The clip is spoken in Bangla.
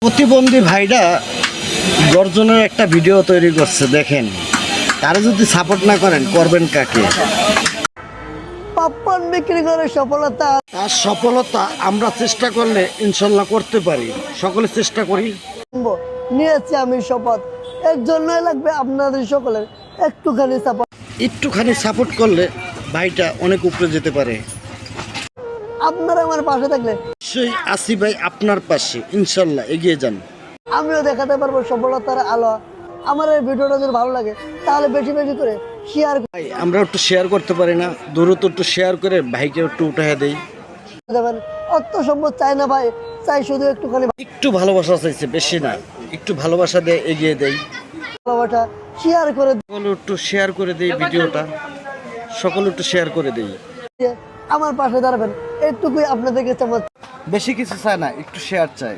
প্রতিবন্ধী ভাইরা গর্জনের একটা ভিডিও তৈরি করছে, দেখেন। তারা যদি সাপোর্ট না করেন, করবেন কাকে? পপকর্ন বিক্রি করে সফলতা, তার সফলতা আমরা চেষ্টা করলে ইনশাল্লাহ করতে পারি। সকলে চেষ্টা করি। নিয়েছি আমি শপথ। এর জন্যই লাগবে আপনাদের সকলের একটুখানি সাপোর্ট। একটুখানি সাপোর্ট করলে ভাইটা অনেক উপরে যেতে পারে। আপনারা আমার পাশে থাকলে সেই আসি ভাই আপনার পাশে, ইনশাল্লাহ এগিয়ে যান। আমিও দেখাতে পারবো সফলতার আলো। আমার এই ভিডিওটা যদি ভালো লাগে তাহলে বেশি বেশি করে শেয়ার ভাই আমরা একটু শেয়ার করতে পারি না? দ্রুত একটু শেয়ার করে ভাইকে একটু উঠে দেই। করে দেবেন। অর্থ সম্পদ চাই না ভাই, চাই শুধু একটুখানি একটু ভালোবাসা চাইছে, বেশি না। একটু ভালোবাসা দিয়ে এগিয়ে দেই। ভালোবাসা শেয়ার করে সকলে একটু শেয়ার করে দেই ভিডিওটা। সকলে একটু শেয়ার করে দেই। দিয়ে আমার পাশে দাঁড়াবেন, এইটুকুই আপনাদেরকে চাই। বেশি কিছু চায় না, একটু শেয়ার চাই।